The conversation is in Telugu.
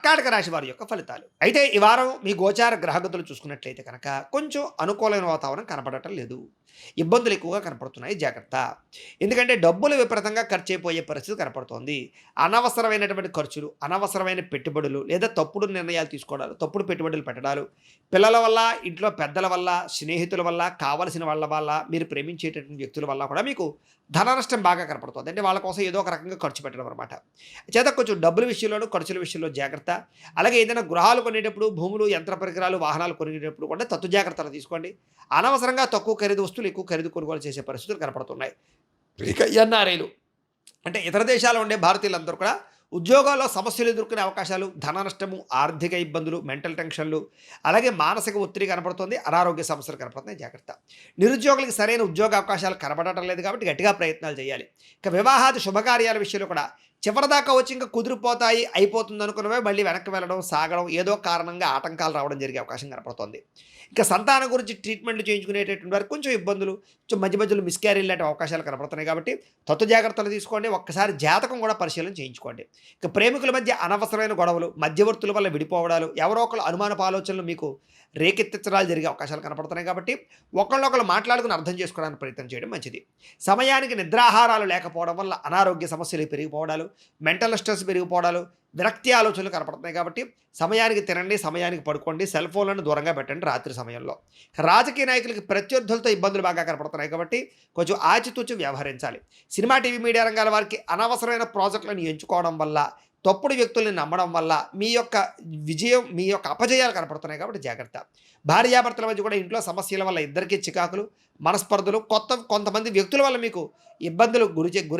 కర్కాటక రాశి వారి యొక్క ఫలితాలు. అయితే ఈ వారం మీ గోచార గ్రహగతులు చూసుకున్నట్లయితే కనుక కొంచెం అనుకూలమైన వాతావరణం కనపడటం లేదు. ఇబ్బందులు ఎక్కువగా కనపడుతున్నాయి, జాగ్రత్త. ఎందుకంటే డబ్బులు విపరీతంగా ఖర్చయిపోయే పరిస్థితి కనపడుతోంది. అనవసరమైనటువంటి ఖర్చులు, అనవసరమైన పెట్టుబడులు లేదా తప్పుడు నిర్ణయాలు తీసుకోవడాలు, తప్పుడు పెట్టుబడులు పెట్టడాలు, పిల్లల వల్ల, ఇంట్లో పెద్దల వల్ల, స్నేహితుల వల్ల, కావలసిన వాళ్ళ వల్ల, మీరు ప్రేమించేటటువంటి వ్యక్తుల వల్ల కూడా మీకు ధన నష్టం బాగా కనపడుతుంది. అంటే వాళ్ళ కోసం ఏదో ఒక రకంగా ఖర్చు పెట్టడం అనమాట. చేత కొంచెం డబ్బుల విషయంలోనూ, ఖర్చుల విషయంలో జాగ్రత్త. అలాగే ఏదైనా గృహాలు కొనేటప్పుడు, భూములు, యంత్ర పరికరాలు, వాహనాలు కొనేటప్పుడు కూడా తత్తు జాగ్రత్తలు తీసుకోండి. అనవసరంగా తక్కువ ఖరీదు వస్తువులు ఎక్కువ ఖరీదు కొనుగోలు చేసే పరిస్థితులు కనపడుతున్నాయి. ఇక ఎన్ఆర్ఐలు అంటే ఇతర దేశాల్లో ఉండే భారతీయులందరూ కూడా ఉద్యోగాల్లో సమస్యలు ఎదుర్కొనే అవకాశాలు, ధన నష్టము, ఆర్థిక ఇబ్బందులు, మెంటల్ టెన్షన్లు, అలాగే మానసిక ఒత్తిడి కనపడుతుంది, అనారోగ్య సమస్యలు కనపడుతున్నాయి, జాగ్రత్త. నిరుద్యోగులకు సరైన ఉద్యోగ అవకాశాలు కనబడటం లేదు కాబట్టి గట్టిగా ప్రయత్నాలు చేయాలి. ఇక వివాహాది శుభకార్యాల విషయంలో కూడా చివరిదాకా వచ్చి ఇంకా కుదిరిపోతాయి, అయిపోతుంది అనుకున్నవే మళ్ళీ వెనక్కి వెళ్ళడం, సాగడం, ఏదో కారణంగా ఆటంకాలు రావడం జరిగే అవకాశం కనపడుతోంది. ఇక సంతానం గురించి ట్రీట్మెంట్లు చేయించుకునేటటువంటి వారికి కొంచెం ఇబ్బందులు, కొంచెం మధ్య మధ్యలో మిస్‌క్యారేజ్ లాంటి అవకాశాలు కనపడుతున్నాయి కాబట్టి తత్తు జాగ్రత్తలు తీసుకోండి. ఒక్కసారి జాతకం కూడా పరిశీలన చేయించుకోండి. ఇక ప్రేమికుల మధ్య అనవసరమైన గొడవలు, మధ్యవర్తుల వల్ల విడిపోవడాలు, ఎవరో ఒకళ్ళు అనుమానపు ఆలోచనలు మీకు రేకెత్తించడాలు జరిగే అవకాశాలు కనపడుతున్నాయి కాబట్టి ఒకళ్ళనొకళ్ళు మాట్లాడుకుని అర్థం చేసుకోవడానికి ప్రయత్నం చేయడం మంచిది. సమయానికి నిద్రాహారాలు లేకపోవడం వల్ల అనారోగ్య సమస్యలు పెరిగిపోవడాలు, మెంటల్ స్ట్రెస్ పెరిగిపోవడాలు, విరక్తి ఆలోచనలు కనపడుతున్నాయి కాబట్టి సమయానికి తినండి, సమయానికి పడుకోండి, సెల్ ఫోన్లను దూరంగా పెట్టండి రాత్రి సమయంలో. రాజకీయ నాయకులకి ప్రత్యర్థులతో ఇబ్బందులు బాగా కనపడుతున్నాయి కాబట్టి కొంచెం ఆచితూచి వ్యవహరించాలి. సినిమా, టీవీ, మీడియా రంగాల వారికి అనవసరమైన ప్రాజెక్టులను ఎంచుకోవడం వల్ల, తప్పుడు వ్యక్తుల్ని నమ్మడం వల్ల మీ యొక్క విజయం, మీ యొక్క అపజయాలు కనపడుతున్నాయి కాబట్టి జాగ్రత్త. భార్యాభర్తల మధ్య కూడా ఇంట్లో సమస్యల వల్ల ఇద్దరికీ చికాకులు, మనస్పర్ధలు, కొంతమంది వ్యక్తుల వల్ల మీకు ఇబ్బందులు గురి